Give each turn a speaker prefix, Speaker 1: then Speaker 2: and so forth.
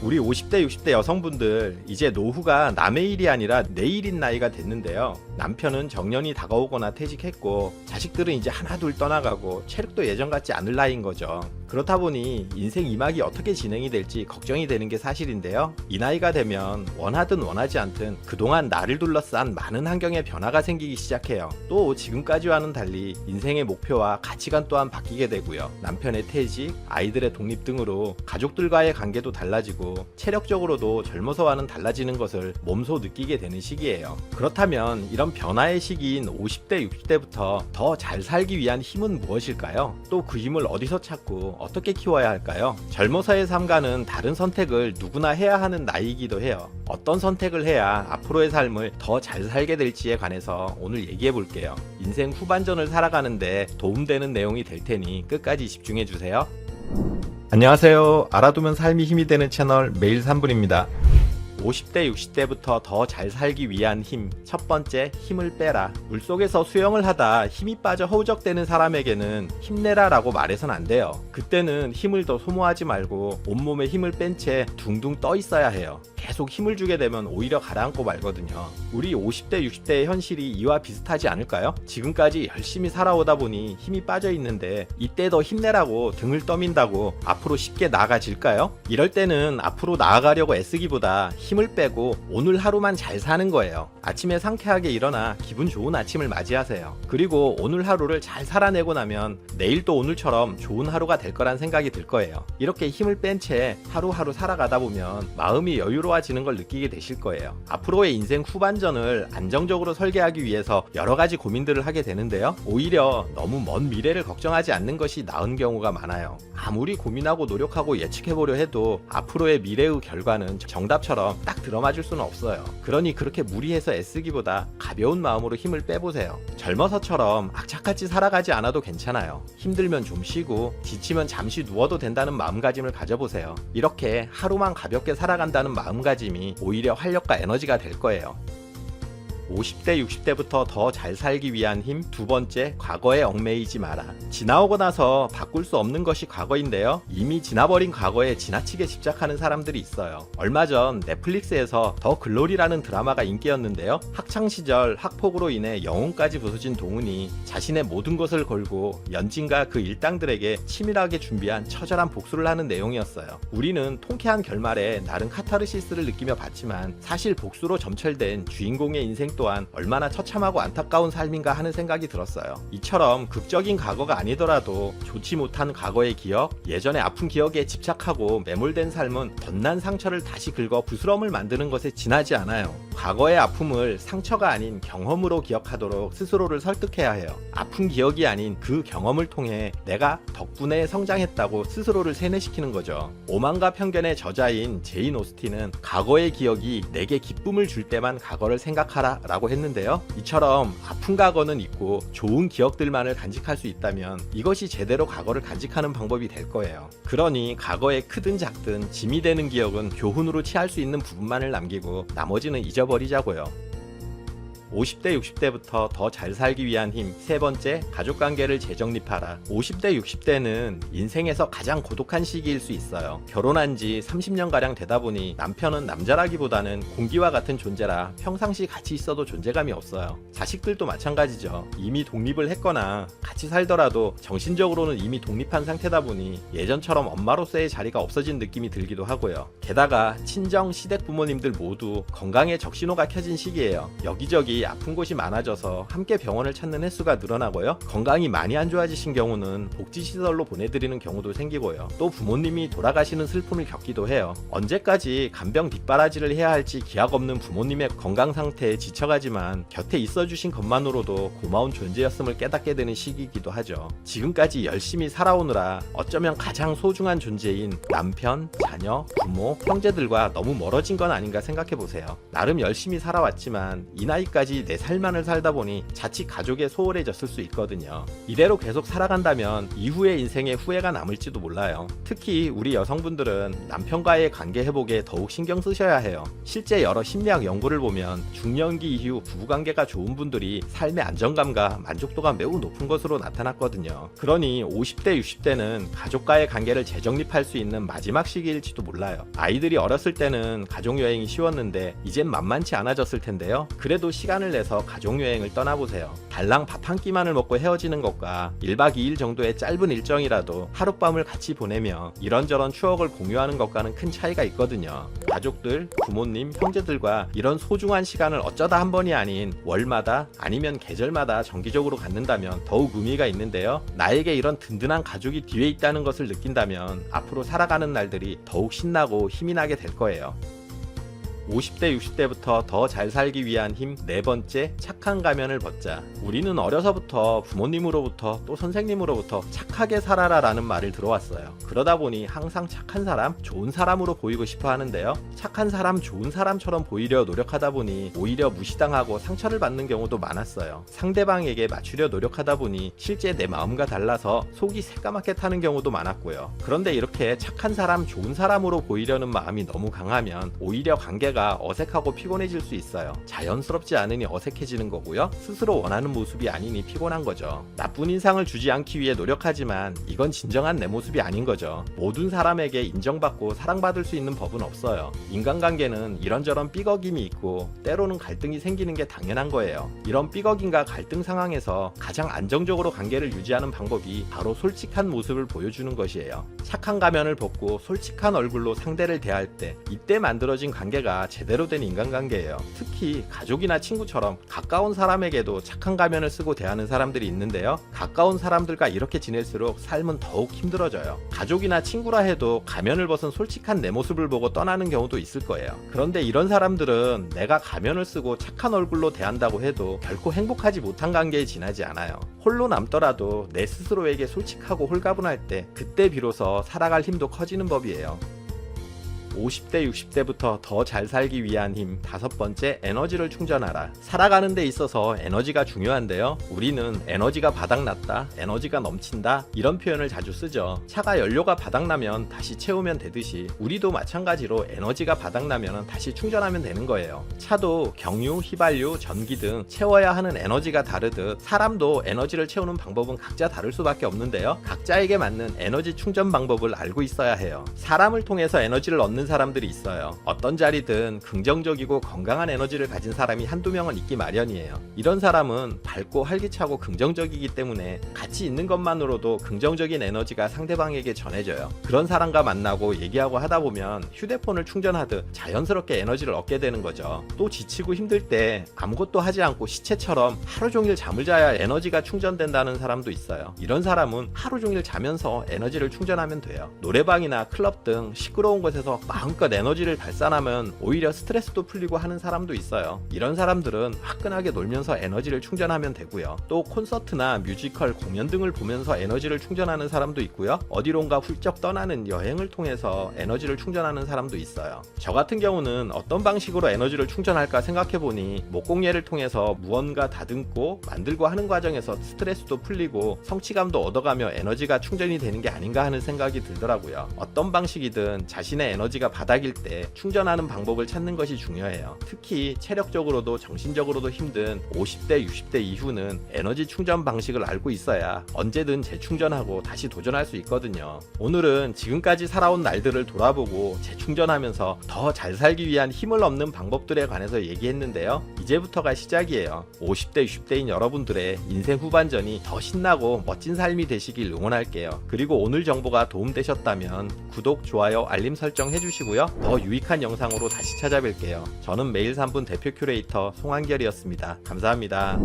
Speaker 1: 우리 50대, 60대 여성분들 이제 노후가 남의 일이 아니라 내 일인 나이가 됐는데요. 남편은 정년이 다가오거나 퇴직했고 자식들은 이제 하나둘 떠나가고 체력도 예전 같지 않을 나이인 거죠. 그렇다 보니 인생 2막이 어떻게 진행이 될지 걱정이 되는 게 사실인데요. 이 나이가 되면 원하든 원하지 않든 그동안 나를 둘러싼 많은 환경에 변화가 생기기 시작해요. 또 지금까지와는 달리 인생의 목표와 가치관 또한 바뀌게 되고요. 남편의 퇴직, 아이들의 독립 등으로 가족들과의 관계도 달라지고 체력적으로도 젊어서와는 달라지는 것을 몸소 느끼게 되는 시기예요. 그렇다면 이런 변화의 시기인 50대, 60대부터 더 잘 살기 위한 힘은 무엇일까요? 또 그 힘을 어디서 찾고 어떻게 키워야 할까요? 젊어서의 삶과는 다른 선택을 누구나 해야 하는 나이이기도 해요. 어떤 선택을 해야 앞으로의 삶을 더 잘 살게 될지에 관해서 오늘 얘기해 볼게요. 인생 후반전을 살아가는데 도움되는 내용이 될 테니 끝까지 집중해 주세요. 안녕하세요. 알아두면 삶이 힘이 되는 채널 매일 3분입니다. 50대, 60대부터 더 잘 살기 위한 힘. 첫 번째, 힘을 빼라. 물속에서 수영을 하다 힘이 빠져 허우적대는 사람에게는 힘내라 라고 말해선 안 돼요. 그때는 힘을 더 소모하지 말고 온몸에 힘을 뺀 채 둥둥 떠 있어야 해요. 계속 힘을 주게 되면 오히려 가라앉고 말거든요. 우리 50대, 60대의 현실이 이와 비슷하지 않을까요? 지금까지 열심히 살아오다 보니 힘이 빠져 있는데 이때 더 힘내라고 등을 떠민다고 앞으로 쉽게 나아가질까요? 이럴 때는 앞으로 나아가려고 애쓰기보다 힘을 빼고 오늘 하루만 잘 사는 거예요. 아침에 상쾌하게 일어나 기분 좋은 아침을 맞이하세요. 그리고 오늘 하루를 잘 살아내고 나면 내일 또 오늘처럼 좋은 하루가 될 거란 생각이 들 거예요. 이렇게 힘을 뺀 채 하루하루 살아가다 보면 마음이 여유로워지는 걸 느끼게 되실 거예요. 앞으로의 인생 후반전을 안정적으로 설계하기 위해서 여러 가지 고민들을 하게 되는데요. 오히려 너무 먼 미래를 걱정하지 않는 것이 나은 경우가 많아요. 아무리 고민하고 노력하고 예측해보려 해도 앞으로의 미래의 결과는 정답처럼 딱 들어맞을 수는 없어요. 그러니 그렇게 무리해서 애쓰기보다 가벼운 마음으로 힘을 빼보세요. 젊어서처럼 악착같이 살아가지 않아도 괜찮아요. 힘들면 좀 쉬고 지치면 잠시 누워도 된다는 마음가짐을 가져보세요. 이렇게 하루만 가볍게 살아간다는 마음가짐이 오히려 활력과 에너지가 될 거예요. 50대, 60대부터 더 잘 살기 위한 힘. 두 번째, 과거에 얽매이지 마라. 지나오고 나서 바꿀 수 없는 것이 과거인데요. 이미 지나버린 과거에 지나치게 집착하는 사람들이 있어요. 얼마 전 넷플릭스에서 더 글로리라는 드라마가 인기였는데요. 학창시절 학폭으로 인해 영혼까지 부서진 동훈이 자신의 모든 것을 걸고 연진과 그 일당들에게 치밀하게 준비한 처절한 복수를 하는 내용이었어요. 우리는 통쾌한 결말에 나름 카타르시스를 느끼며 봤지만 사실 복수로 점철된 주인공의 인생 또한 얼마나 처참하고 안타까운 삶인가 하는 생각이 들었어요. 이처럼 극적인 과거가 아니더라도 좋지 못한 과거의 기억, 예전의 아픈 기억에 집착하고 매몰된 삶은 덧난 상처를 다시 긁어 부스럼을 만드는 것에 지나지 않아요. 과거의 아픔을 상처가 아닌 경험으로 기억하도록 스스로를 설득해야 해요. 아픈 기억이 아닌 그 경험을 통해 내가 덕분에 성장했다고 스스로를 세뇌시키는 거죠. 오만과 편견의 저자인 제인 오스틴은 과거의 기억이 내게 기쁨을 줄 때만 과거를 생각하라 라고 했는데요. 이처럼 아픈 과거는 있고 좋은 기억들만을 간직할 수 있다면 이것이 제대로 과거를 간직하는 방법이 될 거예요. 그러니 과거에 크든 작든 짐이 되는 기억은 교훈으로 취할 수 있는 부분만을 남기고 나머지는 잊어버리자고요. 50대, 60대부터 더 잘 살기 위한 힘. 세 번째, 가족관계를 재정립하라. 50대, 60대는 인생에서 가장 고독한 시기일 수 있어요. 결혼한 지 30년가량 되다 보니 남편은 남자라기보다는 공기와 같은 존재라 평상시 같이 있어도 존재감이 없어요. 자식들도 마찬가지죠. 이미 독립을 했거나 같이 살더라도 정신적으로는 이미 독립한 상태다 보니 예전처럼 엄마로서의 자리가 없어진 느낌이 들기도 하고요. 게다가 친정, 시댁 부모님들 모두 건강에 적신호가 켜진 시기예요. 여기저기 아픈 곳이 많아져서 함께 병원을 찾는 횟수가 늘어나고요. 건강이 많이 안 좋아지신 경우는 복지시설로 보내드리는 경우도 생기고요. 또 부모님이 돌아가시는 슬픔을 겪기도 해요. 언제까지 간병 뒷바라지를 해야 할지 기약 없는 부모님의 건강 상태에 지쳐가지만 곁에 있어주신 것만으로도 고마운 존재였음을 깨닫게 되는 시기이기도 하죠. 지금까지 열심히 살아오느라 어쩌면 가장 소중한 존재인 남편, 자녀, 부모, 형제들과 너무 멀어진 건 아닌가 생각해보세요. 나름 열심히 살아왔지만 이 나이까지 언제까지 내 삶만을 살다 보니 자칫 가족에 소홀해졌을 수 있거든요. 이대로 계속 살아간다면 이후의 인생에 후회가 남을지도 몰라요. 특히 우리 여성분들은 남편과의 관계 회복에 더욱 신경 쓰셔야 해요. 실제 여러 심리학 연구를 보면 중년기 이후 부부관계가 좋은 분들이 삶의 안정감과 만족도가 매우 높은 것으로 나타났거든요. 그러니 50대, 60대는 가족과의 관계를 재정립할 수 있는 마지막 시기일지도 몰라요. 아이들이 어렸을 때는 가족여행이 쉬웠는데 이젠 만만치 않아졌을 텐데요. 그래도 시간을 내서 가족여행을 떠나보세요. 달랑 밥 한 끼만을 먹고 헤어지는 것과 1박 2일 정도의 짧은 일정이라도 하룻밤을 같이 보내며 이런저런 추억을 공유하는 것과는 큰 차이가 있거든요. 가족들, 부모님, 형제들과 이런 소중한 시간을 어쩌다 한 번이 아닌 월마다 아니면 계절마다 정기적으로 갖는다면 더욱 의미가 있는데요. 나에게 이런 든든한 가족이 뒤에 있다는 것을 느낀다면 앞으로 살아가는 날들이 더욱 신나고 힘이 나게 될 거예요. 50대, 60대부터 더 잘 살기 위한 힘 네 번째, 착한 가면을 벗자. 우리는 어려서부터 부모님으로부터 또 선생님으로부터 착하게 살아라 라는 말을 들어왔어요. 그러다 보니 항상 착한 사람, 좋은 사람으로 보이고 싶어 하는데요. 착한 사람, 좋은 사람처럼 보이려 노력하다 보니 오히려 무시당하고 상처를 받는 경우도 많았어요. 상대방에게 맞추려 노력하다 보니 실제 내 마음과 달라서 속이 새까맣게 타는 경우도 많았고요. 그런데 이렇게 착한 사람, 좋은 사람으로 보이려는 마음이 너무 강하면 오히려 관계가 어색하고 피곤해질 수 있어요. 자연스럽지 않으니 어색해지는 거고요. 스스로 원하는 모습이 아니니 피곤한 거죠. 나쁜 인상을 주지 않기 위해 노력하지만 이건 진정한 내 모습이 아닌 거죠. 모든 사람에게 인정받고 사랑받을 수 있는 법은 없어요. 인간관계는 이런저런 삐걱임이 있고 때로는 갈등이 생기는 게 당연한 거예요. 이런 삐걱임과 갈등 상황에서 가장 안정적으로 관계를 유지하는 방법이 바로 솔직한 모습을 보여주는 것이에요. 착한 가면을 벗고 솔직한 얼굴로 상대를 대할 때 이때 만들어진 관계가 제대로 된 인간관계예요. 특히 가족이나 친구처럼 가까운 사람에게도 착한 가면을 쓰고 대하는 사람들이 있는데요. 가까운 사람들과 이렇게 지낼수록 삶은 더욱 힘들어져요. 가족이나 친구라 해도 가면을 벗은 솔직한 내 모습을 보고 떠나는 경우도 있을 거예요. 그런데 이런 사람들은 내가 가면을 쓰고 착한 얼굴로 대한다고 해도 결코 행복하지 못한 관계에 지나지 않아요. 홀로 남더라도 내 스스로에게 솔직하고 홀가분할 때 그때 비로소 살아갈 힘도 커지는 법이에요. 50대, 60대부터 더 잘 살기 위한 힘 다섯 번째, 에너지를 충전하라. 살아가는 데 있어서 에너지가 중요한데요. 우리는 에너지가 바닥났다, 에너지가 넘친다 이런 표현을 자주 쓰죠. 차가 연료가 바닥나면 다시 채우면 되듯이 우리도 마찬가지로 에너지가 바닥나면 다시 충전하면 되는 거예요. 차도 경유, 휘발유, 전기 등 채워야 하는 에너지가 다르듯 사람도 에너지를 채우는 방법은 각자 다를 수밖에 없는데요. 각자에게 맞는 에너지 충전 방법을 알고 있어야 해요. 사람을 통해서 에너지를 얻는 사람들이 있어요. 어떤 자리든 긍정적이고 건강한 에너지를 가진 사람이 한두 명은 있기 마련이에요. 이런 사람은 밝고 활기차고 긍정적이기 때문에 같이 있는 것만으로도 긍정적인 에너지가 상대방에게 전해져요. 그런 사람과 만나고 얘기하고 하다 보면 휴대폰을 충전하듯 자연스럽게 에너지를 얻게 되는 거죠. 또 지치고 힘들 때 아무것도 하지 않고 시체처럼 하루 종일 잠을 자야 에너지가 충전된다는 사람도 있어요. 이런 사람은 하루 종일 자면서 에너지를 충전하면 돼요. 노래방이나 클럽 등 시끄러운 곳에서 마음껏 에너지를 발산하면 오히려 스트레스도 풀리고 하는 사람도 있어요. 이런 사람들은 화끈하게 놀면서 에너지를 충전하면 되고요. 또 콘서트나 뮤지컬, 공연 등을 보면서 에너지를 충전하는 사람도 있고요. 어디론가 훌쩍 떠나는 여행을 통해서 에너지를 충전하는 사람도 있어요. 저 같은 경우는 어떤 방식으로 에너지를 충전할까 생각해보니 목공예를 통해서 무언가 다듬고 만들고 하는 과정에서 스트레스도 풀리고 성취감도 얻어가며 에너지가 충전이 되는 게 아닌가 하는 생각이 들더라고요. 어떤 방식이든 자신의 에너지가 바닥일 때 충전하는 방법을 찾는 것이 중요해요. 특히 체력적으로도 정신적으로도 힘든 50대, 60대 이후는 에너지 충전 방식을 알고 있어야 언제든 재충전하고 다시 도전할 수 있거든요. 오늘은 지금까지 살아온 날들을 돌아보고 재충전하면서 더 잘 살기 위한 힘을 얻는 방법들에 관해서 얘기했는데요. 이제부터가 시작이에요. 50대, 60대인 여러분들의 인생 후반전이 더 신나고 멋진 삶이 되시길 응원할게요. 그리고 오늘 정보가 도움되셨다면 구독, 좋아요, 알림 설정 해주시고요. 더 유익한 영상으로 다시 찾아뵐게요. 저는 매일 3분 대표 큐레이터 송한결이었습니다. 감사합니다.